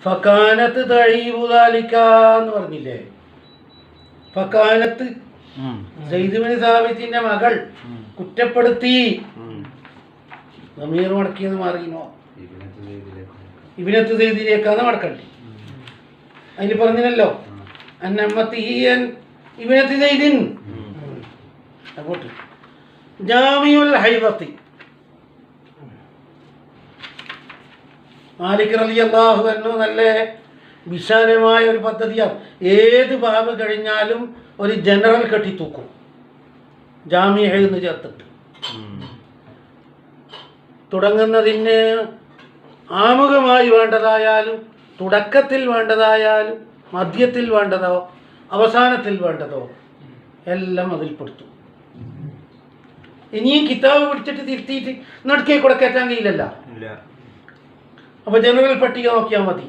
ഫകാനത്ത് തഈബുദാലിക എന്ന് പറഞ്ഞില്ലേ? ഫകാനത്ത് സയ്യിദ് ഇബ്നു സാബിത്തിന്റെ മകൾ കുറ്റപ്പെടുത്തി. സമീർ മടക്കിയെന്ന് മാറിയോ? ഇബ്നത്ത് സയ്യിദിലേക്കാണ് മടക്കണ്ടേ? അതിൽ പറഞ്ഞില്ലല്ലോ അന്നമ്മത്തിഹിയൻ ഇബ്നത്ത് സയ്യിദിൻ. അങ്ങോട്ട് ജാമിഉൽ ഹൈദത്തി മാലിക് റളിയല്ലാഹു അൻഹു നല്ല വിശാലമായ ഒരു പദ്ധതിയാണ്. ഏത് ബാബ് കഴിഞ്ഞാലും ഒരു ജനറൽ കെട്ടിത്തൂക്കും ജാമിഅ എന്ന് ചേർത്തിട്ട്. തുടങ്ങുന്നതിന് ആമുഖമായി വേണ്ടതായാലും തുടക്കത്തിൽ വേണ്ടതായാലും മധ്യത്തിൽ വേണ്ടതോ അവസാനത്തിൽ വേണ്ടതോ എല്ലാം അതിൽപ്പെടുത്തും. ഇനിയും കിതാബ് പിടിച്ചിട്ട് തിരുത്തിയിട്ട് നടുക്കേ കൂടെ കയറ്റാൻ കഴിയില്ലല്ലോ. അപ്പൊ ജനറൽ പട്ടിക നോക്കിയാൽ മതി,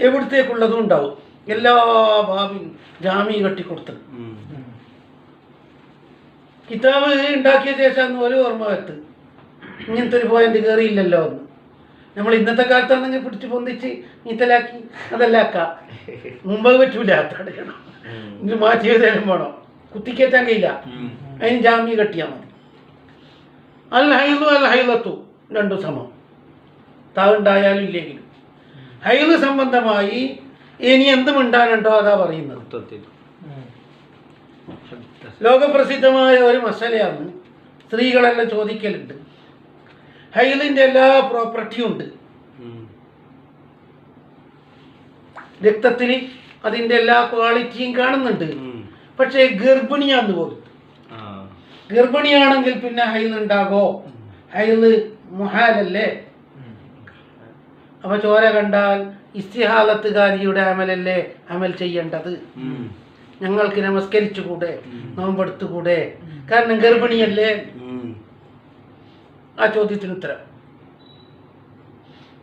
എവിടത്തേക്കുള്ളതും ഉണ്ടാവും. എല്ലാ ഭാവിയും ജാമി കെട്ടിക്കൊടുത്ത് കിതാബ് ഉണ്ടാക്കിയ ശേഷം ഒരു ഓർമ്മ വെത്ത് ഇങ്ങനത്തെ ഒരു പോയിന്റ് കയറിയില്ലല്ലോ എന്ന്. നമ്മൾ ഇന്നത്തെ കാലത്താണെങ്കിൽ പിടിച്ച് പൊന്തിച്ച് നീത്തലാക്കി അതല്ലാക്ക മുമ്പ് പറ്റൂല. തടയണം, ഇനി മാറ്റി എഴുതാനും വേണം, കുത്തിക്കയറ്റാൻ കഴിയില്ല. അതിന് ജാമ്യ കെട്ടിയാൽ മതി. അൽ ഹൈലു അൽ ഹൈലത്തു രണ്ടും സമം, താവുണ്ടായാലും ഇല്ലെങ്കിലും. ഹൈല് സംബന്ധമായി ഇനി എന്ത് മിണ്ടാനുണ്ടോ അതാ പറയുന്നത്. ലോകപ്രസിദ്ധമായ ഒരു മസലയാണ്, സ്ത്രീകളെല്ലാം ചോദിക്കലുണ്ട്. ഹൈലിൻ്റെ എല്ലാ പ്രോപ്പർട്ടിയും ഉണ്ട് രക്തത്തിൽ, അതിൻ്റെ എല്ലാ ക്വാളിറ്റിയും കാണുന്നുണ്ട്. പക്ഷേ ഗർഭിണിയാന്ന് പോലും. ഗർഭിണിയാണെങ്കിൽ പിന്നെ ഹൈൽ ഉണ്ടാകോ? ഹൈല് മുഹാലല്ലേ? അപ്പൊ ചോര കണ്ടാൽ ഇസ്തിഹാലത്തുകാരിയുടെ അമലല്ലേ അമൽ ചെയ്യേണ്ടത്? ഞങ്ങൾക്ക് നമസ്കരിച്ചുകൂടെ, നോമ്പെടുത്തുകൂടെ? കാരണം ഗർഭിണിയല്ലേ. ആ ചോദ്യത്തിന് ഉത്തരം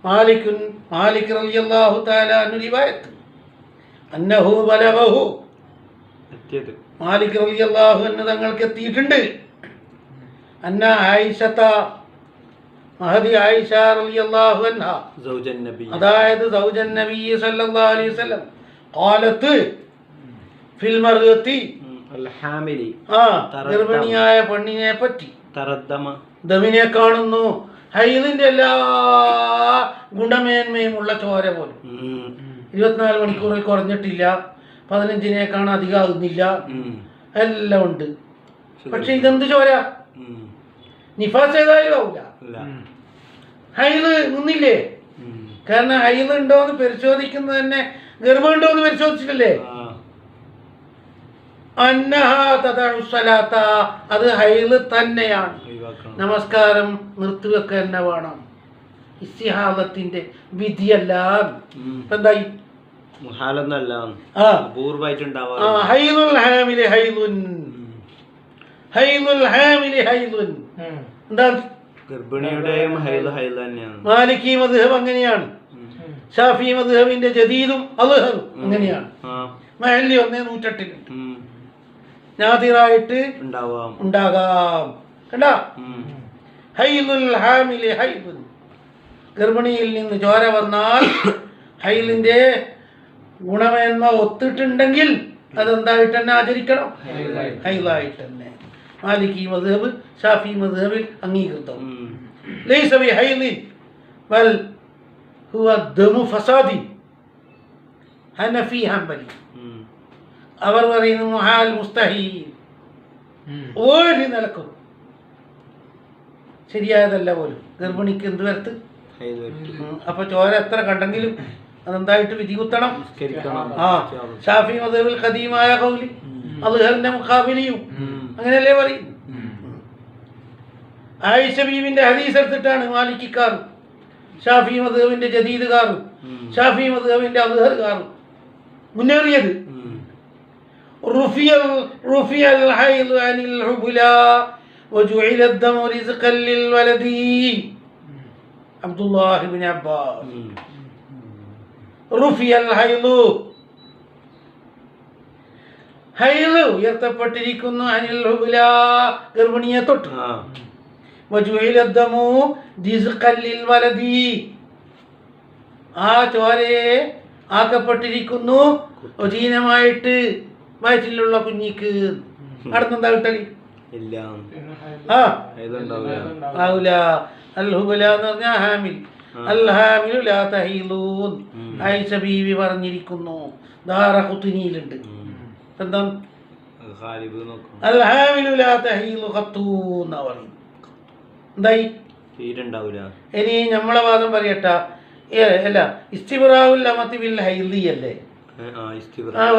മാലിക് റളിയല്ലാഹു തആല അൻഹു റിവായത്ത് അന്നഹു ബലഗഹു, മാലിക് റളിയല്ലാഹു അൻഹു തങ്ങൾക്ക് എത്തിയിട്ടുണ്ട്. അന്ന ആയിഷത മഹദി ആയിഷ റളിയല്ലാഹു അൻഹ സൗജൻ നബി, അതായത് സൗജൻ നബി സല്ലല്ലാഹു അലൈഹി വസല്ലം ഖാലത്ത് ഫിൽ മർഅതി അൽ ഹാമിലി, ഗർഭിണിയായ പെണ്ണിനെ പറ്റി തറദ്ദമ, ദമിനെ കാണുന്നു. ഹൈലിന്റെ എല്ലാ ഗുണമേന്മയും ഉള്ള ചോര പോലും 24 മണിക്കൂറിൽ കുറഞ്ഞിട്ടില്ല, 15 അധികമാകുന്നില്ല, എല്ലാം ഉണ്ട്. പക്ഷെ ഇതെന്ത് ചോര? നിഫാസ് ഏതായാലും ഹൈല് നിന്നില്ലേ? കാരണം ഹൈല് ഉണ്ടോന്ന് പരിശോധിക്കുന്നത് തന്നെ ഗർഭം ഉണ്ടോന്ന് പരിശോധിച്ചിട്ടില്ലേ? അത് ഹൈല് തന്നെയാണ്. നമസ്കാരം നിർത്തിവെക്ക തന്നെ വേണം. ഇസ്തിഹാദത്തിന്റെ വിധിയല്ല. എന്തായി? എന്താ? മാലിക്കി മദ്ഹബ് അങ്ങനെയാണ്. ഷാഫി മദ്ഹബിന്റെ ജദീദും അദ്ഹറും അങ്ങനെയാണ്. മഹല്ലി 108 നാദിറായിട്ട് ഉണ്ടാകാം. കണ്ടാ? ഹൈലുൽ ഹാമിലി ഹൈലുൻ, ഗർഭിണിയിൽ നിന്ന് ചോര വന്നാൽ ഹൈലിന്റെ ഗുണമേന്മ ഒത്തിട്ടുണ്ടെങ്കിൽ അതെന്തായിട്ട് തന്നെ ആചരിക്കണം? ഹൈലായിട്ട് തന്നെ. മാലിക്കി മദ്ഹബ് ഷാഫി മദ്ഹബിൽ അംഗീകൃതം. ലൈസ ബി ഹൈലിൻ ബൽ ഹുവ ദമു ഫസാദി. ഹനഫി ഹംബലി അവർ പറയുന്നു മുഹാൽ മുസ്തഹീൽ, ഒരു നിലക്കും ശരിയായതല്ല പോലും. ഗർഭിണിക്ക് എന്ത് വരത്ത്? അപ്പൊ ചോര എത്ര കണ്ടെങ്കിലും അതെന്തായിട്ട് വിധി കുത്തണം. ഷാഫി മദ്ഹബിൽ ഖദീമായ ഖൗലി, അദ്ഹറിന്റെ മുഖാബിലിയും അങ്ങനെയല്ലേ പറയും. ആയിഷ ബീവിന്റെ ഹദീസ് എടുത്തിട്ടാണ് മാലിക്കിക്കാറും ഷാഫി മദ്ഹബിന്റെ ജദീദുകാറും ഷാഫി മദ്ഹബിന്റെ അദ്ഹറുകാറും മുന്നേറിയത്. رفع الحيض عن الحبلى وجعل الدم رزقا للولد. عبد الله بن عباس. رفع الحيض, ഹൈള് ഉയർത്തപ്പെട്ടിരിക്കുന്നു. അനിൽ ഹുബുല, ഗർഭിണിയെ തൊട്ട്. വജുഇല ദമു റിസ്ഖൻ ലിൽ വലദി, ആ ചോരയെ ആക്കപ്പെട്ടിരിക്കുന്നു ജീനമായിട്ട് വയറ്റിലുള്ള കുഞ്ഞിക്ക്. അടുത്തെന്താ കിട്ടലി? ആ ആവൂല. അൽ ഹുബല എന്ന് പറഞ്ഞാൽ ഹാമിൽ. അൽ ഹാമിലു ലാ തഹീലൂൻ. ആയിഷ ബീവി പറഞ്ഞിരിക്കുന്നു. ദാറഖുത്നിയിലുണ്ട്. എന്താ അൽ ഹാമിലു ലാ തഹീലു ഖത്തൂ എന്നാ പറയും. എന്തായി? ഇനി നമ്മളെ വാദം പറയട്ടാ. അല്ല, ഇസ്തിബ്റാഉൽ അമതി ബിൽ ഹൈളി അല്ലേ?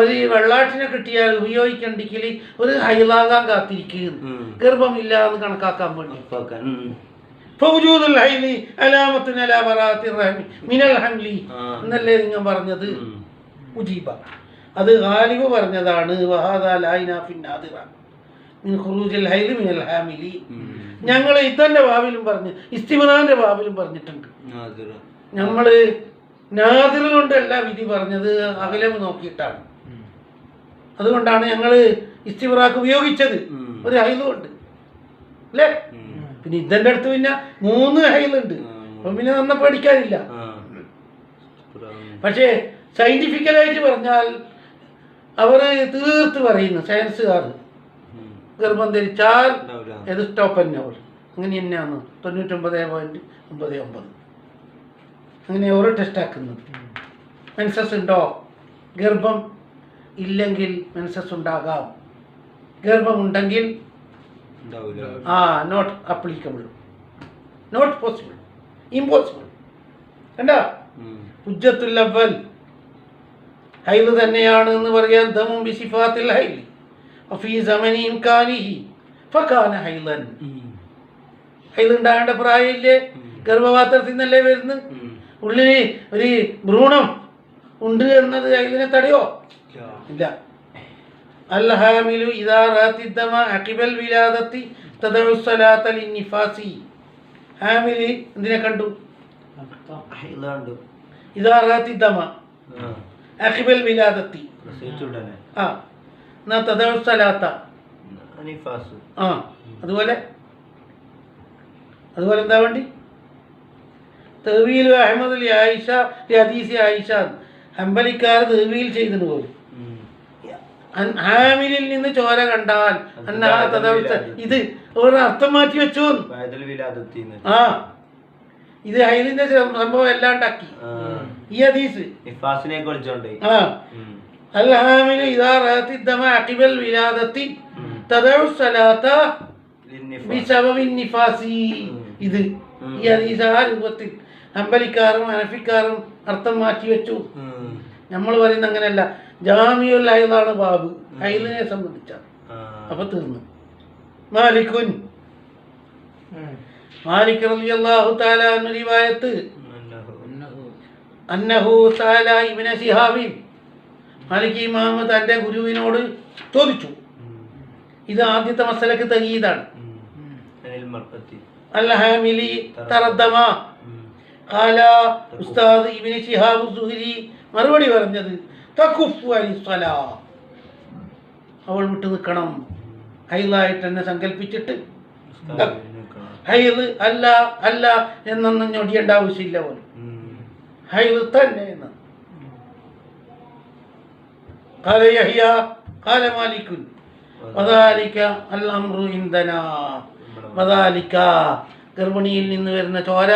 ഒരു വെള്ളാട്ടിനെ കിട്ടിയാൽ ഉപയോഗിക്കണ്ടെങ്കിൽ ഒരു ഹൈലാകാൻ കാത്തിരിക്കുന്നു, ഗർഭമില്ല എന്ന് കണക്കാക്കാൻ വേണ്ടി. എന്നല്ലേ നിങ്ങൾ പറഞ്ഞത്? ഉജീബ. അത് ഗാലിബ് പറഞ്ഞതാണ്. ഞങ്ങൾ ഇതന്റെ ബാബിലും പറഞ്ഞു, ഇസ്തിബ്റാന്റെ ബാബിലും പറഞ്ഞിട്ടുണ്ട്. നമ്മള് നാദിർ കൊണ്ടല്ല വിധി പറഞ്ഞത്, അകലം നോക്കിയിട്ടാണ്. അതുകൊണ്ടാണ് ഞങ്ങള് ഇസ്തിബ്റാക്ക് ഉപയോഗിച്ചത്. ഒരു ഹൈല് കൊണ്ട് അല്ലേ? പിന്നെ ഇതന്റെ അടുത്ത് പിന്നെ 3 ഹൈലുണ്ട്. അപ്പം പിന്നെ നന്ന പഠിക്കാനില്ല. പക്ഷേ സയന്റിഫിക്കലായിട്ട് പറഞ്ഞാൽ അവർ തീർത്ത് പറയുന്നു, സയൻസുകാർ, ഗർഭം ധരിച്ചാൽ ഇത് സ്റ്റോപ്പ് തന്നെ അങ്ങനെ തന്നെയാണ്. 99.99 അങ്ങനെ ഓരോ ടെസ്റ്റ് ആക്കുന്നത്. മെൻസസ് ഉണ്ടോ? ഗർഭം ഇല്ലെങ്കിൽ മെൻസസ് ഉണ്ടാകാം. ഗർഭമുണ്ടെങ്കിൽ not applicable, not possible, impossible. കണ്ടാ? ഹുജ്ജത്തുൽ അവ്വൽ ഹൈല് തന്നെയാണ് എന്ന് പറയാൻ ദമും ബിസിഫാത്തിൽ ഹൈലി ഫീ സമനി ഇംകാനിഹി ഫകാന ഹൈലൻ. ഹൈല് ഉണ്ടാകേണ്ട പ്രായമില്ലേ? ഗർഭപാത്രത്തിൽ നിന്നല്ലേ വരുന്നത്. ഉള്ളിൽ ഒരു ഭ്രൂണം ഉണ്ട് എന്നത് ഹൈലിനെ തടയോ? ഇല്ല. അൽ ഹാമിലു ഇദാ റാത്തി ദമ അഖിബൽ വിലാദത്തി തദഉ സ്വലാത ലിന്നിഫാസി. ഹാമിലി എന്തിനെ കണ്ടു? ഇദാ റാത്തി ദമ അഖിബൽ വിലാദത്തി തദഉ സ്വലാത. അതുപോലെ എന്താ വേണ്ടി? തവീൽ അഹമ്മദ് അലി ആയിഷ ഹദീസ് ആയിഷ ഹംബലിക്കാർ തവീൽ ചെയ്തിട്ട് പോലും ഹാമിലിൽ നിന്ന് ചോര കണ്ടാൽ ഇത് ഒരർത്ഥം മാറ്റി വെച്ചു. ഇത് ഹൈലിന്റെ സംഭവം എല്ലാം ഉണ്ടാക്കി ഈ ഹദീസ്. അൽ ഹാമിലു ഇദാ റഅതി ദമ അഖിബൽ വിലാദത്തി തദഉ സ്വലാത ബിസബബി നിഫാസി. ഇത് ഈ ഹദീസ് ആ രൂപത്തിൽ ഹംബലിക്കാരും ഹനഫിക്കാരും അർത്ഥം മാറ്റി വെച്ചു. നമ്മൾ പറയുന്ന അങ്ങനെയല്ല. ജാമിഉൽ ഹൈലാണ് ബാബ്, ഹൈലിനെ സംബന്ധിച്ചാണ്. അപ്പൊ തീർന്നു. മാലിക് റളിയല്ലാഹു തആല അൻഹു റിവായത്ത് അന്നഹു സഅല ഇബ്നു ശിഹാബ്. മാലിക് ഇമാം തന്റെ ഗുരുവിനോട് ചോദിച്ചു. ഇത് ആദ്യത്തെ മസലക്ക് തഖീദാണ്. അൽ ഹാമിലി തറദ്ദമ ഖാല ഉസ്താദ് ഇബ്നു ശിഹാബ് സുഹരി മറുപടി പറഞ്ഞത് തഖുഫു അലിസ്സലാ, അവൾ വിട്ടു നിൽക്കണം. ഹൈലായിട്ട് തന്നെ സങ്കല്പിച്ചിട്ട് ഹൈല് അല്ല എന്നൊന്നും ഞൊടിയേണ്ട ആവശ്യമില്ല പോലും. ഹൈല് തന്നെ എന്ന്. ഖാല യഹ്യ ഖാല മാലികുൻ വദാലിക അൽ അംറു ഇൻദനാ. വദാലിക ഗർഭിണിയിൽ നിന്ന് വരുന്ന ചോര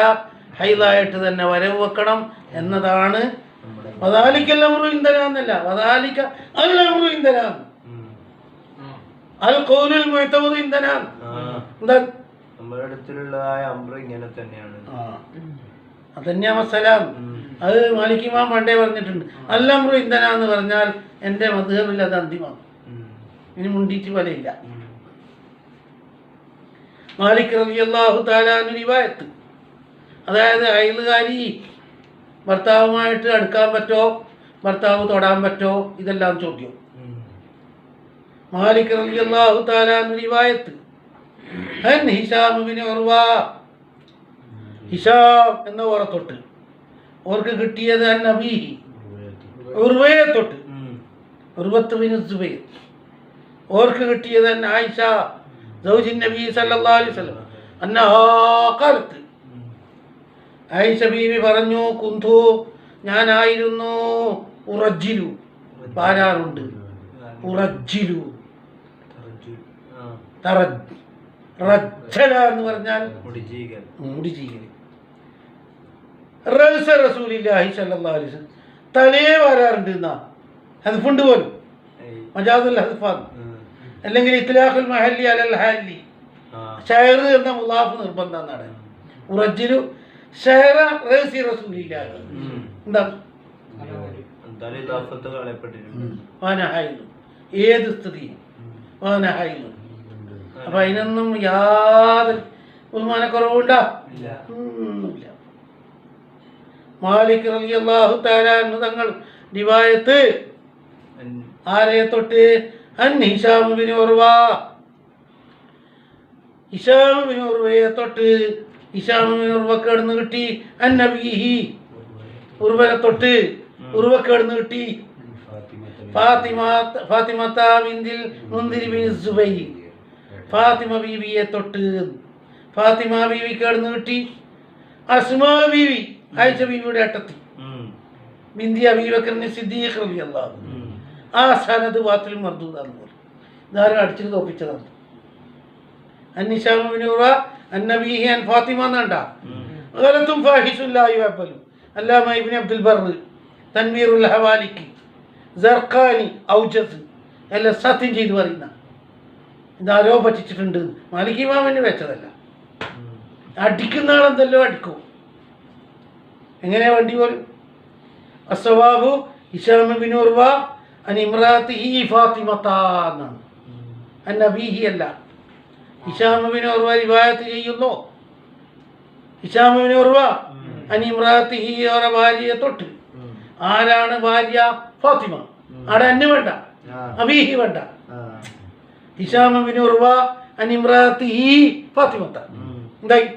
ഹൈലായിട്ട് തന്നെ വരവ് വെക്കണം എന്നതാണ്. വദാലിക അൽ അംറു ഇൻദനാ എന്നല്ല, വദാലിക അൽ അംറു ഇൻദനാ. അൽ ഖൗലുൽ മുഅ്തമദ് ഇൻദനാ. എന്താ നമ്മുടെ അടുത്തുള്ളതായ അംറു ഇങ്ങനെ തന്നെയാണ്. അതന്നെയാ മസലാം. അത് മാലിക് ഇമാം പണ്ടേ പറഞ്ഞിട്ടുണ്ട്. അൽ അംറു ഇൻദനാ എന്ന് പറഞ്ഞാൽ എൻ്റെ മദ്ഹബിൽ അത് അന്തിമമാണ്. ഇനി മുണ്ടിച്ച് പോലെയില്ല. മാലിക് റളിയല്ലാഹു തആല അൻഹു റിവായത്ത്. അതായത് ഹൈലുകാരി ഭർത്താവുമായിട്ട് അടുക്കാൻ പറ്റോ, ഭർത്താവ് തൊടാൻ പറ്റോ, ഇതെല്ലാം ചോദ്യം. മാലിക് റളിയല്ലാഹു തആല അൻഹു റിവായത്ത് ഹിശാം ഇബ്നു ഉർവ. ഹിശാം എന്ന ഓറെ തൊട്ട് ഓർക്ക് കിട്ടിയത് നബി ഉർവയെ തൊട്ട് ഉർവത്ത് ബിൻ സുബൈർ. ഓർക്ക് കിട്ടിയത് ആയിഷ സൗജി നബി സല്ലല്ലാഹു അലൈഹി വസല്ലം അന്നഹാ ഖാലത്ത്. ആയിഷ ബീവി പറഞ്ഞു കുന്തു ഞാനായിരുന്നു ഉറജ്ജിലു പാരാറുണ്ട്. ഉറജ്ജിലു റജ്ജല എന്ന് പറഞ്ഞാൽ മുടിചീകൽ. റഅ്സ റസൂലില്ലാഹി സ്വല്ലല്ലാഹു അലൈഹി വസല്ലം തലേ വരാറുണ്ട് എന്നാ ഹദ്ഫുണ്ട് പോലും മജാദുൽ ഹദ്ഫാണ്. അല്ലെങ്കിൽ ഇത്ലാഖുൽ മഹല്ലി അലൽ ഹാലി ഷഹർ എന്ന മുലാഫ് നിർബന്ധം എന്നാണ്. ഉറജ്ജിലു ഷഹറ റഅ്സി റസൂലില്ലാഹി എന്താണ് വാനഹായിലും ഏത് സ്ഥിതി വാനഹായിലും. അപ്പൊ അതിനൊന്നും യാതൊരു ബഹുമാനക്കുറവുണ്ടോ? ഒന്നുമില്ല. മാലിക് റളിയല്ലാഹു തആല അൻഹു തങ്ങൾ റിവായത്ത് ആരെ തൊട്ട് അൻ Hisham bin Urwa Hisham bin ഉർവയെ തൊട്ട് ഹിശാം ബിൻ ഉർവക്ക് കിടന്ന് കിട്ടി അൻ നബിഹി ഉർവനെ തൊട്ട് ഉർവക്ക് കിടന്ന് കിട്ടി ഫാത്തിമത്ത ബിൻതിൽ മുൻദിർ ബിൻ സുബൈർ ഫാത്തിമ ബീവിയെ തൊട്ട് ഫാത്തിമ ബീവി കിടന്ന് കിട്ടി അസ്മാ ബീവി ആയിഷ ബീവിയുടെ ഏട്ടത്തി ബിന്തി അബീ ബക്കറിന് സിദ്ദീഖ് റളിയല്ലാഹു ആ സനദ് വാത്തിൽ മർദൂദാന്ന് പറയും. ഇതാരും അടിച്ചിട്ട് തോപ്പിച്ചതാണ്. അന്നിശാം ബിൻ ഉർവ അന്നബീഹി അൻ ഫാത്തിമ എന്നണ്ട ഗലത്തും ഫാഹിഷുൻ ലാ യുഅബ്ബലു അല്ലാമ ഇബ്നു അബ്ദുൽ ബർ തൻവീറുൽ ഹവാലിക്ക് സർഖാനി ഔജസ് എല്ലാം സത്യം ചെയ്ത് പറയുന്ന ഇതാരോ പറ്റിച്ചിട്ടുണ്ട്. മാലിക് ഇമാമിന് വെച്ചതല്ല. അടിക്കുന്ന ആളെന്തല്ലോ അടിക്കും. എങ്ങനെയാ വണ്ടി പോലും അസ്സവാബു ഹിശാം ബിൻ ഉർവ അൻ ഇംറാത്തിഹി ഫാത്തിമത എന്നാണ്. അൻ നബീഹി അല്ല. ഹിശാം ബിൻ ഉർവ റിവായത്ത് ചെയ്യുന്നു ഹിശാം ബിൻ ഉർവ അൻ ഇംറാത്തിഹി അവരുടെ ഭാര്യയെ തൊട്ട്. ആരാണ് ഭാര്യ? ഫാത്തിമ. അവിടെ അന്ന് വേണ്ട, അബീഹി വേണ്ട. ഹിശാം ബിൻ ഉർവ അൻ ഇംറാത്തിഹി ഫാത്തിമത എന്തായി?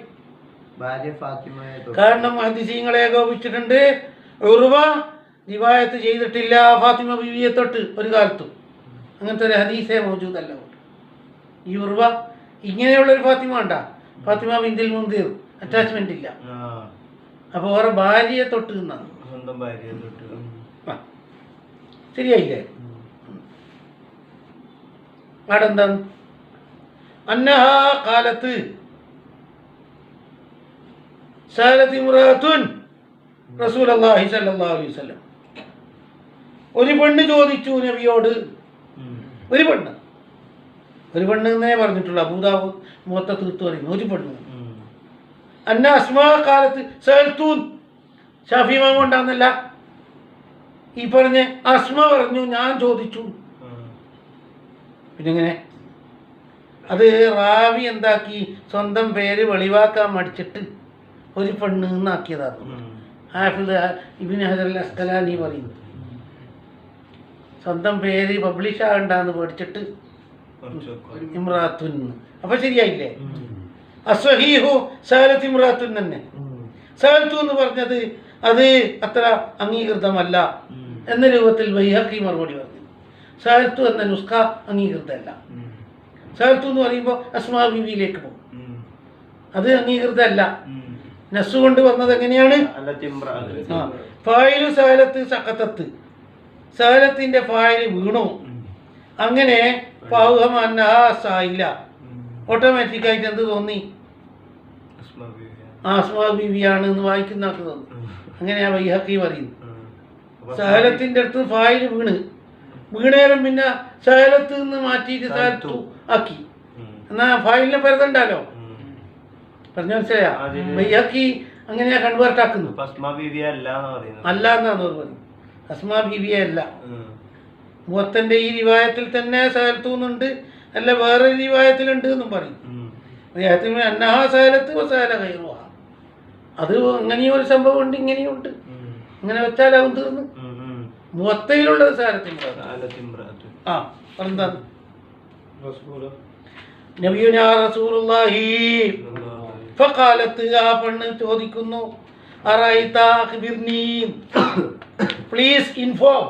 കാരണം ഹദീസുകളെ ഏകോപിച്ചിട്ടുണ്ട്. ഉർവ റിവായത്ത് ചെയ്തിട്ടില്ല ഫാത്തിമ ബീവിയെ തൊട്ട് ഒരു കാലത്തും. അങ്ങനത്തെ ഒരു ഹദീസേ മൗജൂദല്ല. ഈ ഉർവ ഇങ്ങനെയുള്ളൊരു ഫാത്തിമ ഉണ്ടാ ഫാത്തിമ ബിൻതിൽ മുൻദിർ അറ്റാച്ച്മെന്റ് ഇല്ല. അപ്പോൾ ഓരോ ഭാര്യയെ തൊട്ട് നിന്നാണ്. ശരിയായില്ലേ? അവിടെ എന്താണ് അന്നഹാ കാലത്ത് സാലത്ത് ഇമ്രാത്തുൻ റസൂലുള്ളാഹി സ്വല്ലല്ലാഹു അലൈഹി വസല്ലം. ഒരു പെണ്ണ് ചോദിച്ചു നബിയോട്. ഒരു പെണ്ണ് എന്നേ പറഞ്ഞിട്ടുള്ള അബൂദാവൂദ് മുവത്ത തീർത്തു പറയുന്നു. ഒരു പെണ്ണ് അന്ന അസ്മാ കാലത്ത് സഅൽതൂൻ ഷാഫി ഇമാം കൊണ്ടാന്നല്ല ഈ പറഞ്ഞ അസ്മ പറഞ്ഞു ഞാൻ ചോദിച്ചു. പിന്നെങ്ങനെ? അത് റാവി എന്താക്കി സ്വന്തം പേര് വെളിവാക്കാൻ മടിച്ചിട്ട് ഒരു പെണ്ണ് എന്നാക്കിയതാണ്. ഹാഫിദ് ഇബ്നു ഹജർ അൽ അസ്ഖലാനി പറയുന്നു സ്വന്തം പേര് പബ്ലിഷ് ആകണ്ടെന്ന് പേടിച്ചിട്ട് ഇമ്രാത്തുൻ. അപ്പൊ ശരിയായില്ലേ? അസ്വഹീഹു സഅലത്ത് ഇമ്രാത്തുൻ തന്നെ. സഅൽതു എന്ന് പറഞ്ഞത് അത് അത്ര അംഗീകൃതമല്ല എന്ന രൂപത്തിൽ ബൈഹഖി മറുപടി പറഞ്ഞു. സഅൽതു എന്ന നുസ്ഖ അംഗീകൃതമല്ല. സഅൽതു എന്ന് പറയുമ്പോൾ അസ്മാ ബീവിയിലേക്ക് പോകും. അത് അംഗീകൃതമല്ല. നസ് കൊണ്ട് വന്നത് എങ്ങനെയാണ്? ഫായിലു സഅലത്ത് സഖതത്ത് സഅലത്തിന്റെ ഫായില് വീണു. അങ്ങനെ ഓട്ടോമാറ്റിക്കായിട്ട് എന്ത് തോന്നി? അസ്മാ ബീവിയാണ് എന്ന് വായിക്കുന്ന ആൾക്ക് തോന്നി. അങ്ങനെയാ ബൈഹഖി പറയുന്നു. സഅലത്തിന്റെ അടുത്ത് ഫായില് വീണേരം പിന്നെ സഅലത്ത് നിന്ന് മാറ്റിയിട്ട് സഅൽതു ആക്കി. എന്നാ ഫായിലിനെ പരതണ്ടല്ലോ. പറഞ്ഞ മനസ്സിലായ? ബൈഹഖി അങ്ങനെയാ കൺവേർട്ട് ആക്കുന്നു. അല്ല എന്നാണ് പറയുന്നത്. അസ്മാ ബീവിയെ അല്ല. മുവത്തന്റെ ഈ റിവായത്തിൽ തന്നെ സഅൽതു എന്നുണ്ട്, അല്ല വേറെ റിവായത്തിലുണ്ട് എന്നും പറയും. അന്നഹാ സഅലത്ത് വസഅല ഗൈറുഹാ. അത് അങ്ങനെയും ഒരു സംഭവം ഉണ്ട്, ഇങ്ങനെയുണ്ട്. അങ്ങനെ വെച്ചാലാവും തീർന്ന്. മുവത്തയിലുള്ളത് സഅലത്ത് ഇംറാത്ത്. ആ എന്താണ് നബിയുനാ റസൂലുള്ളാഹി ഫഖാലത്ത് ആ പെണ്ണ് ചോദിക്കുന്നു അറൈത അഖ്ബിർനി പ്ലീസ് ഇൻഫോം.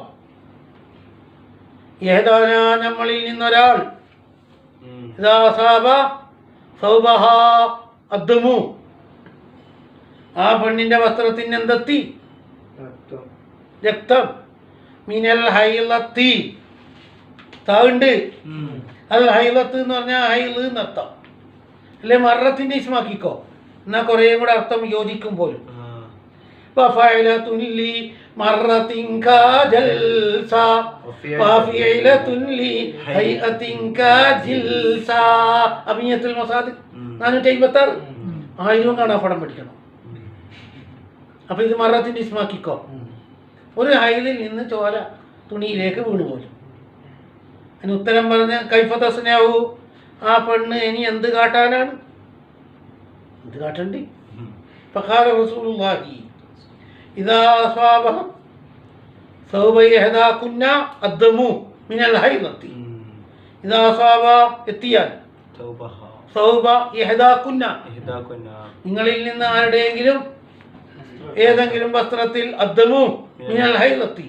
ഏതാനാ നമ്മളിൽ നിന്നൊരാൾ ഇദാ സാബ സൗബഹാ അദ്മു ആ പെണ്ണിന്റെ വസ്ത്രത്തിന് എന്തെത്തി? രക്തം മിനൽ ഹൈലത്തി താണ്ട് അൽ ഹൈലത്ത് എന്ന് പറഞ്ഞാൽ ഹൈല് എന്നർത്ഥം അല്ലെ മറത്തിന്റെ ഇസ്മാക്കിക്കോ എന്നാൽ കുറേ കൂടെ അർത്ഥം യോജിക്കും പോലും ആയിരവും കാണാൻ പടം പഠിക്കണം. അപ്പൊ ഇത് മറത്തിന്റെ ഇസ്മാക്കിക്കോ ഒരു ഹൈലിൽ നിന്ന് ചോര തുണിയിലേക്ക് വീണു പോലും. അതിന് ഉത്തരം പറഞ്ഞ കൈഫത്തസ്നാവൂ ആ പെണ്ണ് ഇനി എന്ത് കാട്ടാനാണ്? എന്ത് കാട്ടണ്ടി? ഫഖാല റസൂലുള്ളാഹി ഇദാ അസാബ സൗബ ഇഹ്ദാകുന്ന അദ്ദമു മിനൽ ഹൈദത്തി. ഇദാ അസാബ എത്തിയാൽ സൗബ ഇഹ്ദാകുന്ന നിങ്ങളിൽ നിന്ന് ആരുടെയെങ്കിലും ഏതെങ്കിലും വസ്ത്രത്തിൽ അദ്ദമു മിനൽ ഹൈദത്തി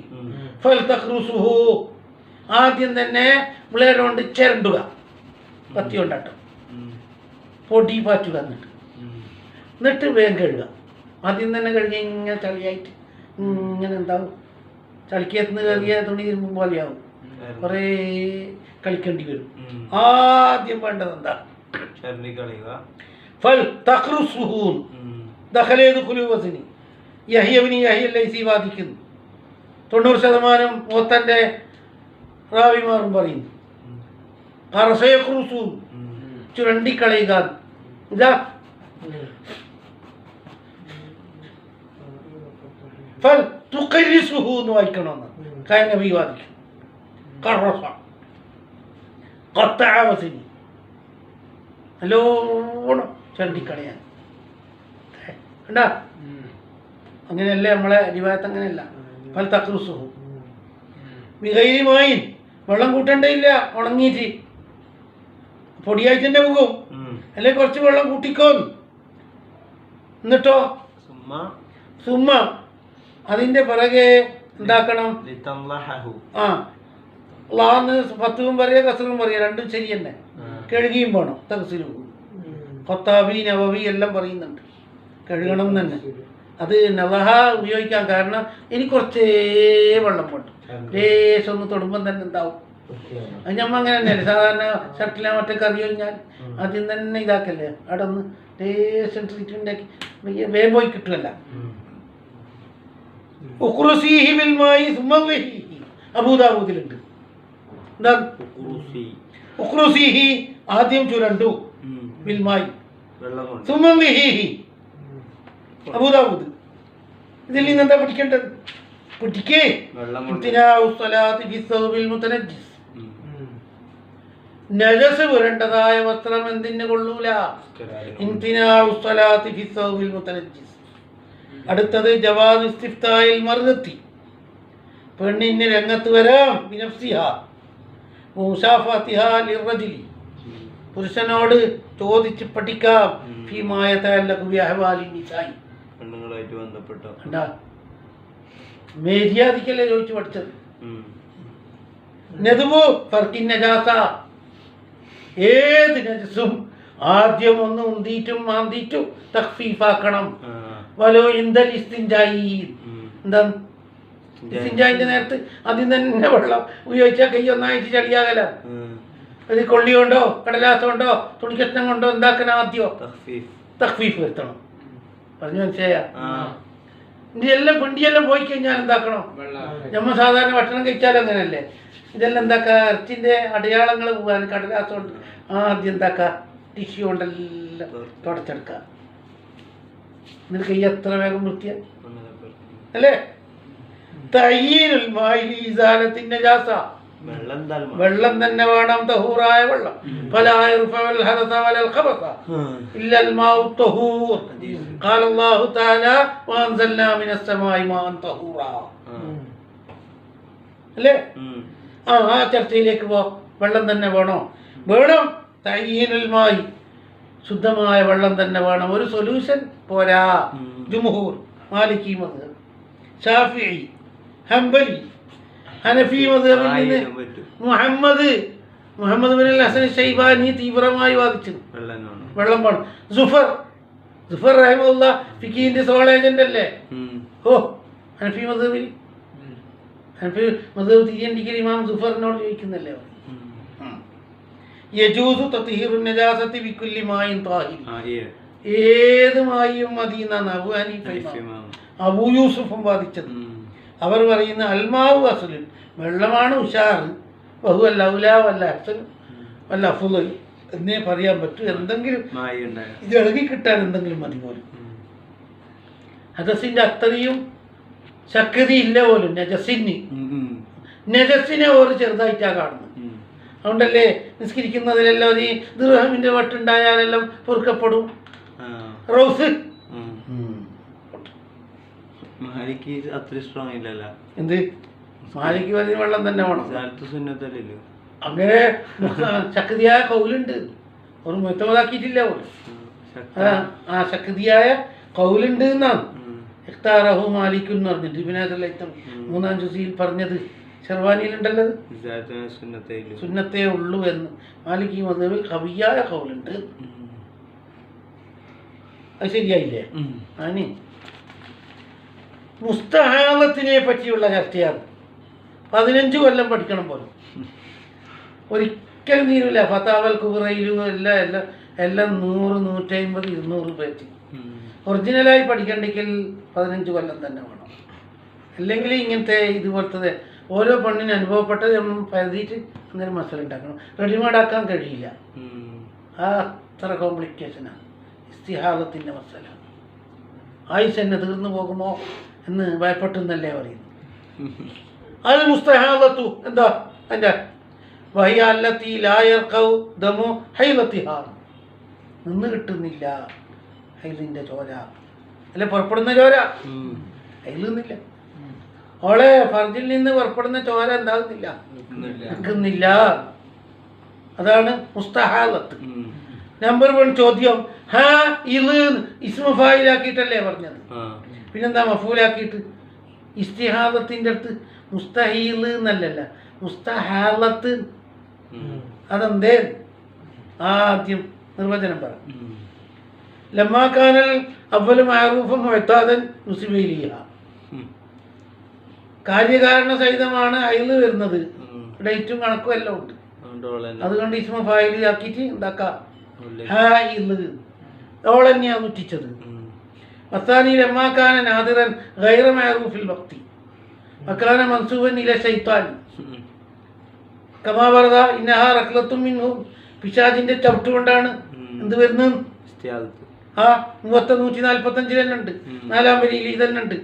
ഫൽതഖ്റുസുഹു ആദ്യം തന്നെ ബ്ലേഡ് കൊണ്ട് ചിരണ്ടുക, കത്തി കൊണ്ടാട്ടോ പൊടി പാറ്റുക, എന്നിട്ട് വേഗം കഴുകുക. ആദ്യം തന്നെ കഴുകി ഇങ്ങനെ ചളിയായിട്ട് ഇങ്ങനെ എന്താവും, ചളിക്കത്തുനിന്ന് കഴുകിയ തുണി തിരുമ്പും പോലെയാവും, കുറേ കളിക്കേണ്ടി വരും. ആദ്യം വേണ്ടത് എന്താ? ഫൽ തഖ്റുസുഹു ദഖലേതു ഖുലൂബസിനി യഹ്യബ്നി യഹ്യ ലൈസി വാദിക്കുന്നു. 90% മൂത്തൻ്റെ റാവിമാറും പറയുന്നു ചുരണ്ടിക്കളയുക. ഇതാ ഫൽ തുഖരിസുഹു എന്ന് വായിക്കണമെന്ന് നബി വാദിക്കും. നല്ലോണം ചുരണ്ടിക്കളയാൻ കണ്ടാ. അങ്ങനെയല്ലേ നമ്മളെ റിവായത്ത്, അങ്ങനെയല്ല. ഫൽ തഖ്റുസുഹു മിഗൈരിമായിൻ വെള്ളം കൂട്ടേണ്ടയില്ല, ഉണങ്ങിയിട്ട് പൊടിയായിട്ട് തന്നെ പോകും. അല്ലെ കുറച്ച് വെള്ളം കൂട്ടിക്കോന്ന്. എന്നിട്ടോ സുമ്മ അതിന്റെ പിറകെ എന്താക്കണം? ആ ലാന്ന് ഫത്തുവും പറയാ കസറും പറയാ, രണ്ടും ശരി തന്നെ. കഴുകിയും വേണം. തഹസിലും ഖത്താബി നവവി എല്ലാം പറയുന്നുണ്ട് കഴുകണം തന്നെ. അത് നവഹ ഉപയോഗിക്കാൻ കാരണം ഇനി കുറച്ചേ വെള്ളം വേണ്ട, ലേശം ഒന്ന് തൊടുമ്പം തന്നെ എന്താവും. അത് ഞമ്മ അങ്ങനെ തന്നെയല്ലേ സാധാരണ ഷർട്ടിലെ മറ്റേ കറി കഴിഞ്ഞാൽ ആദ്യം തന്നെ ഇതാക്കല്ലേ, അവിടെ ഒന്ന് ലേശം ട്രീറ്റ്മെന്റ് ആക്കി വേഗം പോയി കിട്ടുമല്ല. അബൂദാബൂദിലുണ്ട് എന്താ ഉഖ്റുസിഹി ആദ്യം ചുരണ്ടു ബിൽമായി സുമ്മവിഹി അബൂദാബൂദ്. ഇതിൽ നിന്ന് എന്താ പഠിക്കേണ്ടത്? പിടിക്കേ നജസ് പുരണ്ടതായ വസ്ത്രം എന്തിന് കൊള്ളൂല. അടുത്തത് ജവാദ് ഇസ്തിഫ്തായിൽ മർദത്തി, പെണ്ണിന് രംഗത്ത് വരാം ബിനഫ്സിഹാ മുസാഫത്തിഹാ ലിർറജുലി, പുരുഷനോട് ചോദിച്ച് പഠിക്കാം ഫീമായ തഅല്ലഖു ബിഅഹ്വാലി നിസായി, പെണ്ണുങ്ങളായിട്ട് ബന്ധപ്പെട്ട കണ്ടാ മര്യാദക്കല്ലേ ചോദിച്ചു പഠിച്ചത്. നദുബു ഫർഖിൻ നജാസ, ഏത് നജസും ആദ്യം ഒന്ന് ഉന്തിയിട്ടും മാന്തിയിട്ടും തഖ്ഫീഫാക്കണം. വലോ ഇൻദൽ ഇസ്തിൻജായി, എന്താ ഇസ്തിൻജായിന്റെ നേരത്ത് ആദ്യം തന്നെ വെള്ളം ഉപയോഗിച്ചാൽ കൈ ഒന്നായിട്ട് ചളിയാകല. അത് കൊള്ളി കൊണ്ടോ കടലാസ കൊണ്ടോ തുണിക്കഷ്ണം കൊണ്ടോ എന്താക്കണം? ആദ്യം തഖ്ഫീഫ് വരുത്തണം. പറഞ്ഞു മനസ്സിലായ? ഇതെല്ലാം പിണ്ടിയെല്ലാം പോയി കഴിഞ്ഞാൽ എന്താക്കണം? നമ്മൾ സാധാരണ ഭക്ഷണം കഴിച്ചാലും അങ്ങനെയല്ലേ, ഇതെല്ലാം എന്താക്കുക? ഇറച്ചിൻ്റെ അടയാളങ്ങൾ പോകാൻ കടലാസം കൊണ്ട് ആദ്യം എന്താക്കുക? ടിഷ്യൂ കൊണ്ടെല്ലാം തുടച്ചെടുക്കുക. എന്നിട്ട് കൈ എത്ര വേഗം വൃത്തിയാ അല്ലേ? തയ്യീനുൽ മാഇലി ഇസാലത്തിൻ നജാസ, വെള്ളം തന്നെ വേണം, തഹൂറായ വെള്ളം. ഫലാ യർഫഉൽ ഹദസ വലൽ ഖബസ ഇല്ലൽ മാഉ തഹൂർ. ഖാല അല്ലാഹു തആല വഅൻസൽനാ മിനസ് സമാഇ മാഅൻ തഹൂറാ. അല്ലേ? ആ ചർച്ചയിലേക്ക് പോ. വെള്ളം തന്നെ വേണോ? വേണം. തയ്യീനുൽ മായി, ശുദ്ധമായ വെള്ളം തന്നെ വേണം. ഒരു സൊല്യൂഷൻ പോരാ. ജുംഹൂർ, മാലിക്കി മദ്ഹബ്, ശാഫിഈ, ഹംബലി, ഹനഫി മദ്ഹബിൽ നിന്ന് മുഹമ്മദ് ബിൻ ഹസൻ ശൈബാനി തീവ്രമായി വാദിച്ചു വെള്ളം വേണം. സുഫർ റഹിമഹുല്ലാഹ് ഫിഖിന്റെ സോൾ ഏജന്റ് അല്ലേ? ഓ ഹനഫി മദ്ഹബിൽ അപ്പോൾ മദ്ഹബ് തിരിയണ്ടിക്കൽ ഇമാം സുഫറിനോട് ചോദിക്കുന്നല്ലേ യജൂസു തത്ഹീറു നജാസത്തി ബികുല്ലി മായിൻ താഹിർ, ഏത് മായും മതി എന്നാണ് അബു ഹനീഫ അബൂ യൂസുഫും വാദിച്ചത്. അവർ പറയുന്ന അൽമാവു അസ്ലുൻ, വെള്ളമാണ് ഉഷാറ്, ബഹു അല്ല ഔലാ വല്ല അഫ്സൽ വല്ല അഫ്ളൽ എന്നേ പറയാൻ പറ്റൂ. എന്തെങ്കിലും ഇത് ഇളകി കിട്ടാൻ എന്തെങ്കിലും മതി പോലും. ഹദസിന്റെ അത്രയും ശക്തി ഇല്ല പോലും നജസിനെ ഒരു ചെറുതായിട്ടാണ് കാണുന്നത്. അതുകൊണ്ടല്ലേ നിസ്കരിക്കുന്നതിലെല്ലാം ഒരു ദിർഹമിന്റെ വട്ടുണ്ടായാലെല്ലാം പൊറുക്കപ്പെടും. റൗസ് എന്ത് മാലിക്ക് പറഞ്ഞ വെള്ളം തന്നെ വേണം. അങ്ങനെ ശക്തിയായ കൗലുണ്ട്, ഒരു മുത്തമതാക്കിയിട്ടില്ല പോലും. ആ ശക്തിയായ കൗലുണ്ട് എന്നാണ് ഇഖ്താറഹു മാലിക്കു എന്ന് പറഞ്ഞിട്ട് ഇബ്നു മൂന്നാം ജുസിയിൽ പറഞ്ഞത്. ഷെർവാനിയിലുണ്ടല്ലോ സുന്നത്തേ ഉള്ളൂ എന്ന്. മാലിക് മദ്ഹബിൽ കവിയായ കൗലുണ്ട്. അത് ശരിയായില്ലേ? ആനി മുസ്തഹാലത്തിനെ പറ്റിയുള്ള ചർച്ചയാണ്. 15 കൊല്ലം പഠിക്കണം പോലും, ഒരിക്കലും തീരില്ല. ഫതാവൽ കുബ്രയിലും എല്ലാം 100, 150, 200 പേജ്. ഒറിജിനലായി പഠിക്കണ്ടെങ്കിൽ 15 കൊല്ലം തന്നെ വേണം. അല്ലെങ്കിൽ ഇങ്ങനത്തെ ഇതുപോലത്തെ ഓരോ പെണ്ണിന് അനുഭവപ്പെട്ടത് നമ്മൾ പരതിയിട്ട് അങ്ങനെ മസാല ഉണ്ടാക്കണം. റെഡിമെയ്ഡ് ആക്കാൻ കഴിയില്ല. ആ അത്ര കോംപ്ലിക്കേഷനാണ് ഇസ്തിഹാദത്തിൻ്റെ മസാല. ആയുസ് എന്നെ തീർന്നു പോകുമോ എന്ന് ഭയപ്പെട്ടെന്നല്ലേ പറയുന്നു. അത് മുസ്തഹാദത്തു എന്താ എൻ്റെ വഹിയ അല്ലത്തി ലാ യർഖഉ ദമു ഹൈലത്തിഹാ, നിന്ന് കിട്ടുന്നില്ല ഹൈലിൻ്റെ ചോര, അല്ല പുറപ്പെടുന്ന ചോര. ഹൈലൊന്നുമില്ല, അവളെ ഫർജിൽ നിന്ന് പുറപ്പെടുന്ന ചോര എന്താകുന്നില്ല, നിൽക്കുന്നില്ല. അതാണ് മുസ്തഹാലത്ത്. നമ്പർ 1 ചോദ്യം, ഹാ ഇത് ഇസ്മു ഫായിലാക്കിയിട്ടല്ലേ പറഞ്ഞത്, പിന്നെന്താ മഫൂലാക്കിയിട്ട്? ഇസ്തിഹാദത്തിൻ്റെ അടുത്ത് മുസ്തഹീൽ എന്നല്ലല്ല, മുസ്തഹാലത്ത്. അതെന്തേ? ആദ്യം നിർവചനം പറ. ലമ്മാക്കാനൽ അവല് മഅറൂഫൻ മുഅ്താദൻ മുസ്ബിലിഹ, കാര്യകാരണ സഹിതമാണ് അയില് വരുന്നത്, ഡേറ്റും കണക്കും എല്ലാം ഉണ്ട്. അതുകൊണ്ട് ഇസ്മ ഫായിൽ ആക്കിയിട്ട് എന്താക്കാം, ഓൾ തന്നെയാണ് ഉറ്റിച്ചത്. വത്താനി ലമ്മാക്കാന നാദിറൻ ഗൈറ മഅറൂഫിൽ വഖ്തി വകാന മൻസൂബൻ ഇല ശൈത്താൻ കമാ വറദ ഇന്നഹാ റഖ്ലത്തും മിൻഹു, പിശാചിന്റെ ചവിട്ട് കൊണ്ടാണ് എന്ത് വരുന്നത്. ആ 145 തന്നെ ഉണ്ട്, 4-ാം വരിയിൽ ഇതന്നെ ഉണ്ട്.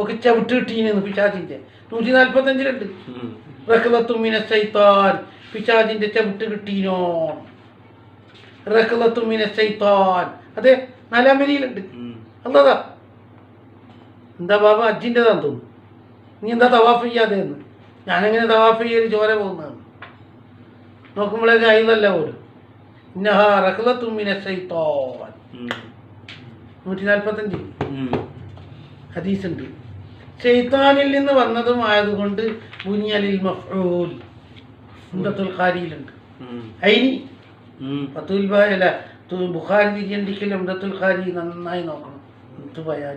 ഒക്കെ ചവിട്ട് കിട്ടീന്ന് പിശാചിന്റെ 145 റഖ്ലത്തും മിന ശൈത്താൻ, പിശാചിന്റെ ചവിട്ട് കിട്ടീനോ. റഖ്ലത്തും മിന ശൈത്താൻ, അതെ 4-ാം വരിയിലുണ്ട്. അല്ലതാ എന്താ ബാബ അജ്ജിൻ്റെതാന്ന് തോന്നുന്നു. നീ എന്താ തവാഫ് ചെയ്യാതെ എന്ന്. ഞാനെങ്ങനെ തവാഫ് ചെയ്ത് ചോര പോകുന്നതാണ്. നോക്കുമ്പോഴേക്ക് അയിലല്ല പോലും. ഇന്നഹാ റഖ്ലത്തും മിന ശൈത്താൻ 145 ഹദീസുണ്ട്. ശൈത്താനിൽ നിന്ന് വന്നതും ആയതുകൊണ്ട് ബുനിയലിൽ മഫ്ഊൽ ഉംദത്തുൽ ഖാരിയിലുണ്ട്. ഐനി ഫതുൽ ബായല ബുഖാരി തിരിയണ്ടിക്കൽ ഉംദത്തുൽ ഖാരി നന്നായി നോക്കണം. ബയാൻ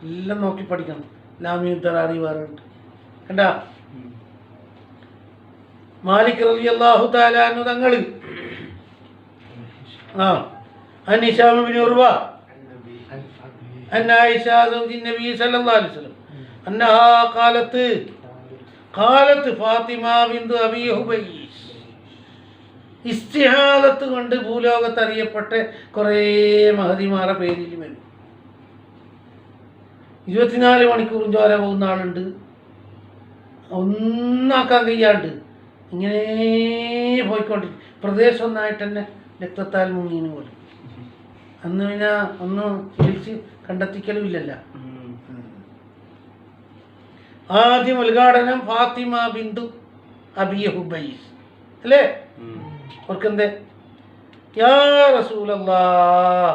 എല്ലാം നോക്കി പഠിക്കണം. ലാമിയുദ്ദറാറി വേറെ ഉണ്ട് കണ്ടാ. മാലിക് റളിയല്ലാഹു തആല അൻഹു തങ്ങൾ عن هشام بن عروة أن عائشة زوج النبي صلى الله عليه وسلم أنها قالت فاطمة بنت أبي حبيش. ഇസ്തിഹാദത്ത് കൊണ്ട് ഭൂലോകത്ത് അറിയപ്പെട്ട കുറേ മഹതിമാരുടെ പേരിൽ വരും. 24 മണിക്കൂറും ചോര പോകുന്ന ആളുണ്ട്, ഒന്നാക്കാൻ കഴിയാണ്ട് ഇങ്ങനെ പോയിക്കൊണ്ടിരിക്കും. പ്രദേശം ഒന്നായിട്ട് തന്നെ രക്തത്താൽ മുങ്ങീന് പോലും. അന്ന് പിന്നെ ഒന്നും ചികിത്സ കണ്ടെത്തിക്കലും ഇല്ലല്ല. ആദ്യം ഉദ്ഘാടനം ഫാത്തിമ ബിന്ദു അബി ഹുബൈസ് അല്ലേ? ഓർക്കെന്തേ? യാ റസൂലല്ലാഹ്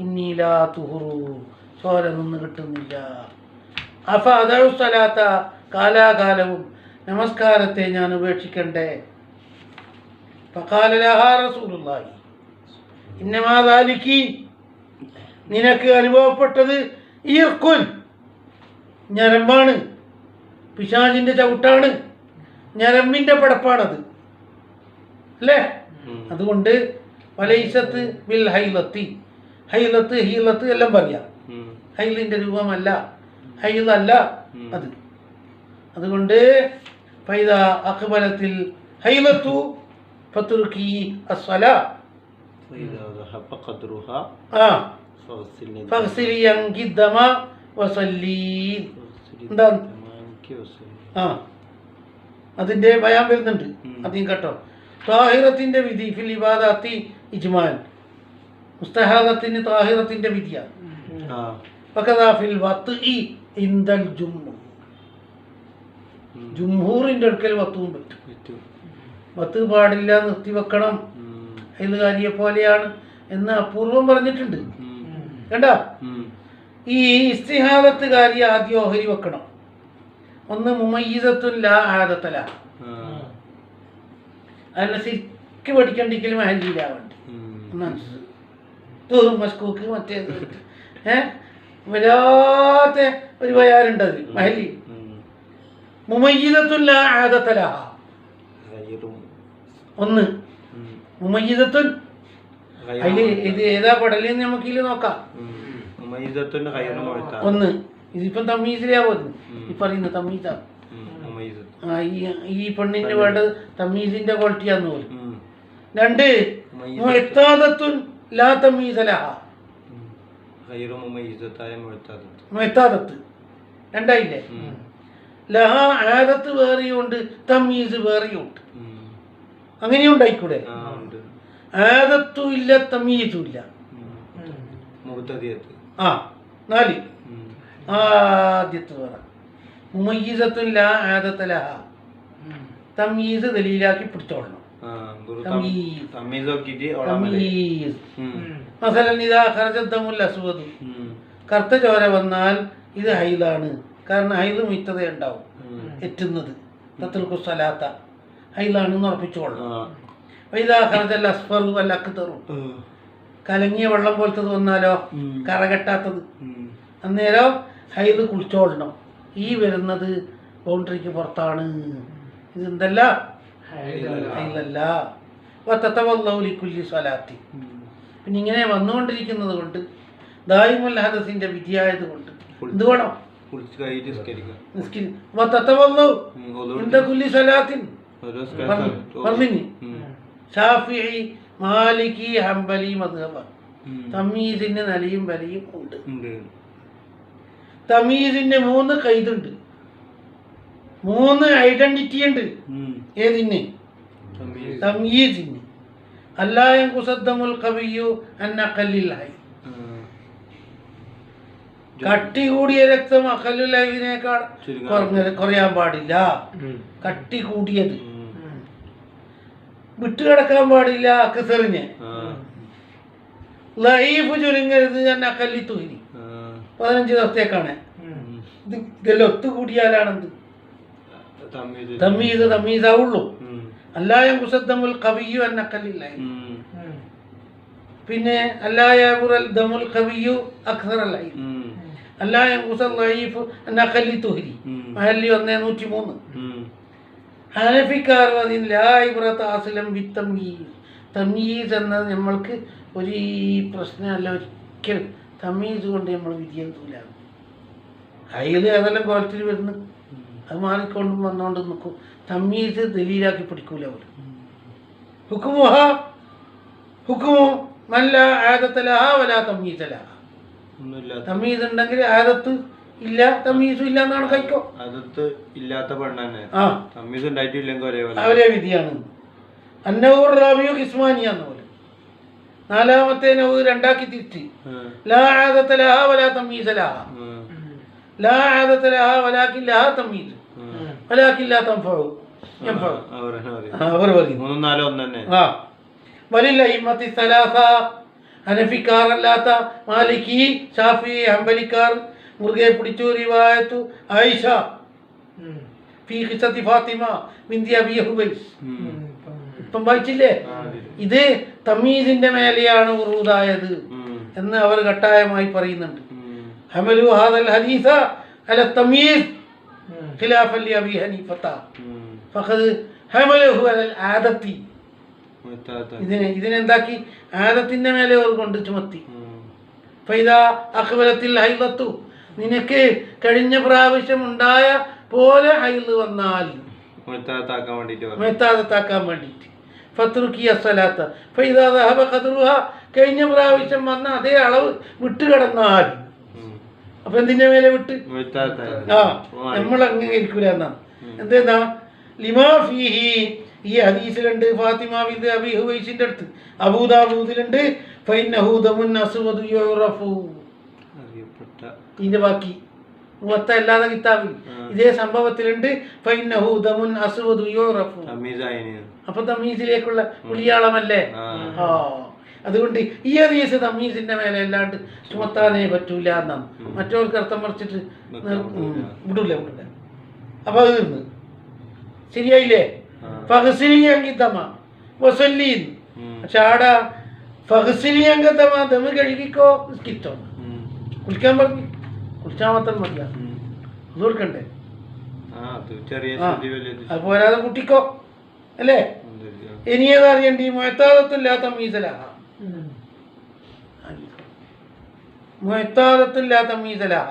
ഇന്നി ലാ തുഹ്റു, ചോര നിന്ന് കിട്ടുന്നില്ല. അഫ അദഉ സ്വലാത്ത, കാലാകാലവും നമസ്കാരത്തെ ഞാൻ ഉപേക്ഷിക്കണ്ടേ? ഫഖാല ലഹാ റസൂലുള്ളാഹി ഇന്നമാ ദാലികി, നിനക്ക് അനുഭവപ്പെട്ടത് ഈർക്കുൻ, ഞരമ്പാണ്. പിശാചിന്റെ ചവിട്ടാണ്, ഞരമ്പിന്റെ പടപ്പാണത് അല്ലേ? അതുകൊണ്ട് വലൈസത്ത് ബിൽ ഹൈലത്തി, ഹൈലത്ത് ഹീലത്ത് എല്ലാം പറയാം. ഹൈലിന്റെ രൂപമല്ല, ഹൈലല്ല അത്. അതുകൊണ്ട് ഫൈദ അഖ്ബലത്തിൽ ഹൈലത്തു ഫതുർക്കി അസ്സലാ ഫഗ്സിലി അൻകി ദമ വസല്ലി. എന്താണ് അതിന്റെ ബയാൻ വരുന്നുണ്ട്, അധികം കേട്ടോ. താഹിറത്തിന്റെ വിധി ഫിൽ ഇബാദത്തി ഇജ്മാൽ, മുസ്തഹാദത്തിന് താഹിറത്തിന്റെ വിധിയാണ്. ഫകദാ ഫിൽ വത്ഇ ഇൻദൽ ജുംഹൂർ, ജുംഹൂറിന്റെ അടുക്കൽ വത്തും പറ്റും. വത്ത് പാടില്ല, നിർത്തിവെക്കണം, ഹൈലുകാരിയെ പോലെയാണ് എന്ന് അപൂർവം പറഞ്ഞിട്ടുണ്ട്. കണ്ടോ? ഈ ഇസ്തിഹാദത്തുകാരി ആദ്യം ഓഹരി വെക്കണം. ഒന്ന് മുമയ്യിസത്തുൻ ലാ ആദത്തല, അതിനെ ശരിക്ക് പഠിക്കണ്ടെങ്കിലും മഹല്ലിയിലാവണ്ട്. തൂറും മസ്കൂക്ക് മറ്റേത് വരാത്ത ഒരു വയാറുണ്ടത് മഹല്ലി. മുമയ്യിസത്തുൻ ലാ ആദത്തല ഒന്ന്, മുമയ്യിസത്തുൻ അതില് ഇത് ഏതാ പടലെന്ന് നമുക്ക് ഇതിൽ നോക്കാം. ഒന്ന് ഇതിപ്പം തമ്മീസിലാ പോകുന്നത്, ഈ പറയുന്ന തമ്മീസാണ്. ഈ പെണ്ണിന് വേണ്ടത് തമ്മീസിന്റെ ക്വാളിറ്റിയാന്ന് പോലും. രണ്ട് മുഅത്താദത്തുൻ ലാ തമ്മീസ ലഹാ, മുഅത്താദത്ത് രണ്ടായില്ലേ? ലഹാ ആദത്ത് വേറെയുണ്ട്, തമ്മീസ് വേറെയുണ്ട്. അങ്ങനെയും ഉണ്ടായിക്കൂടെ? ആദത്തും ഇല്ല, തമ്മീസും ഇല്ല. ആ നാല്. ആദ്യത്തെ പറ മുമയ്യിസത്തുൻ ലാ ആദത്ത ലഹാ, തമ്മീസ് ദലീലാക്കി പിടിച്ചോളണം. മസലൻ ഇദാ ഖറജ ദമുൽ അസ്വദ്, കറുത്ത ചോര വന്നാൽ ഇത് ഹൈലാണ്, കാരണം ഹൈദ് മിത്തത ഉണ്ടാവും എറ്റുന്നത്. തത്രുക്കു സ്വലാത്ത ഹൈലാണെന്ന് ഉറപ്പിച്ചുകൊള്ളണം. ഇദാ ഖറജൽ അസ്ഫറു വൽ അക്തറു, കലങ്ങിയ വെള്ളം പോലത്തത് വന്നാലോ, കറകെട്ടാത്തത്, അന്നേരം ഹൈദ് കുളിച്ചോളണം. ഈ വരുന്നത് ബൗണ്ടറിക്ക് പുറത്താണ്, ഇതെന്തല്ല ഹൈദല്ല. വതതവല്ലൗലിക്കുല്ലി സ്വലാത്തി, പിന്നെ ഇങ്ങനെ വന്നുകൊണ്ടിരിക്കുന്നത് കൊണ്ട് ദായിമുൽ ഹദസിന്റെ വിധിയായത് കൊണ്ട് എന്ത് വേണം? ഷാഫിഈ മാലിക്കി ഹംബലി മദ്ഹബാണ്. തമീസിന്റെ നിലയും വിലയും ഉണ്ട്. തമീസിന്റെ 3 ഖൈദുണ്ട്, 3 ഐഡന്റിറ്റി ഉണ്ട്. ഏതിന്? തമീസിന്. അല്ലാ യൻഖുസദ്ദമുൽ ഖവിയ്യു അൻ അഖല്ലിൽ ഹൈ, കട്ടി കൂടിയ രക്തം അഖല്ലുൽ ഹൈനേക്കാൾ കുറയാൻ പാടില്ല. കട്ടി കൂടിയത് വിട്ടുകിടക്കാൻ പാടില്ല. അക്സറിന് ലൈഫ് ചുരുങ്ങരുത്. ഞാൻ അക്കല്ലി തുഹിനി 15 ദിവസത്തേക്കാണ്. ഇതെല്ലാം ഒത്തുകൂടിയാലാണെന്ത് തമ്മീസ് തമ്മീസാവുള്ളൂ. അല്ലായം കുസദ്ദമുൽ ഖവിയ്യു അൻ അഖല്ലിൽ ഹൈ, പിന്നെ അല്ലായബുറൽ ദമുൽ ഖവിയ്യു അക്സറൽ ഹൈ, അല്ലായം കുസൽ ലൈഫ് അൻ അഖല്ലി തുഹിനി. മഹല്ലി 103. ഹനഫിക്കാർ അതിന് ലാ ഇബ്രത അസ്ലം ബിത്തമീസ്, തമീസ് എന്നത് നമ്മൾക്ക് ഒരു പ്രശ്നമല്ല. ഒരിക്കലും തമീസ് കൊണ്ട് നമ്മൾ വിധിയെത്തൂല. ഹൈല് അതെല്ലാം ക്വാളിറ്റിയിൽ വരുന്നു, അത് മാറിക്കൊണ്ടും വന്നുകൊണ്ട് നിൽക്കും. തമീസ് ദലീലാക്കി പിടിക്കൂല അവർ. ഹുക്കുമുഹ ഹുക്കുമു മല്ല ആദത്ത ലഹാ വലാ തമീസ ലഹാ. തമീസ് ഉണ്ടെങ്കിൽ ആദത്ത് ഇല്ല, തമീസും ഇല്ല എന്നാണ് കഴിക്കോ. ഇല്ലാത്ത അവരെ വിധിയാണ്. അന്നൂർ റാബിയു കിസ്മാനിയാന്ന് പോലെ 4ാമത്തെ നൗ രണ്ടാക്കി തിരിച്ച്. ലാ ആദത്ത ലഹാ വലാ തമീസ ലഹാ, ലാ ആദത്ത ലഹാ വലാകിൻ ലഹാ തമീസ് വലാകിൻ ലാ തൻഫഉ യൻഫഉ. അവർ പറയും വലിൽ അയിമ്മത്തി സലാസ, ഹനഫിക്കാരല്ലാത്ത മാലിക്കി ഷാഫി ഹംബലിക്കാർ മുറുകെ പിടിച്ചു റിവായത്തു ആയിഷ ഫീ ഖിസ്സത്തി ഫാത്തിമ ബിൻതി അബി ഹുബൈസ്. ഇപ്പം വായിച്ചില്ലേ? ഇത് തമീസിന്റെ മേലെയാണ് ഉറൂദായത് എന്ന് അവർ കട്ടായമായി പറയുന്നുണ്ട്. ഹമലു ഹാദൽ ഹദീസ അല തമീസ്, ഖിലാഫൻ ലി അബി ഹനീഫത ഫഖദ് ഹമലഹു അലൽ ആദത്തി. ഇതിനെന്താക്കി? ആദത്തിന്റെ മേലെ അവർ കൊണ്ട് ചുമത്തി. ഫൈദാ അഖ്ബലത്തിൽ ഹൈളത്തു, നിനക്ക് കഴിഞ്ഞ പ്രാവശ്യം ഉണ്ടായ പോലെ ഹൈള് വന്നാൽ മെത്താദത്താക്കാൻ വേണ്ടിയിട്ട് ഫത്രുക്കിയ സ്വലാത്ത ഫൈദാ ദഹബ ഖദ്റുഹ, കഴിഞ്ഞ പ്രാവശ്യം വന്ന അതേ അളവ് വിട്ടുകിടന്നാൽ. അപ്പൊ എന്തിന്റെ മേലെ വിട്ട്? നമ്മൾ അംഗീകരിക്കൂല എന്നാണ്. എന്തെന്നാ? ലിമാ ഫീഹി, ഈ ഹദീസിലുണ്ട് ഫാത്തിമ ബിൻത് അബി ഹുവൈസിന്റെ അടുത്ത്, അബൂദാവൂദിലുണ്ട് ഫൈന്നഹു ദമുൻ അസ്വദു യുറഫു. ഇതിന്റെ ബാക്കി മുവത്ത അല്ലാതെ കിതാബിൽ ഇതേ സംഭവത്തിലുണ്ട് ഫൈന്നഹു ദമുൻ അസ്വദു യുറഫു. അപ്പൊ തമീസിലേക്കുള്ള ഉളിയാളമല്ലേ? അതുകൊണ്ട് ഈ ഹദീസ് തമീസിന്റെ മേലെ അല്ലാണ്ട് ചുമത്താനേ പറ്റൂല എന്നാണ്. മറ്റവർക്ക് അർത്ഥം മറിച്ചിട്ട് വിടൂല. അപ്പൊ അത് നിന്ന് ശരിയായില്ലേ? പക്ഷെ ആടാ ഫഹസിലിയങ്കത്തമ ദമ് കഴുകിക്കോ, നിസ്കരിച്ചോ. കുളിക്കാൻ പറഞ്ഞു, കുളിച്ചാൽ മാത്രം മതിയാ, അത് കൊടുക്കണ്ടേ? അത് പോരാതെ കുട്ടിക്കോ അല്ലേ? ഇനി ഏതാ അറിയണ്ട? ഈ മുഴത്താദത്തില്ലാത്ത മീസലാഹ, മുഴത്താദത്തില്ലാത്ത മീസലാഹ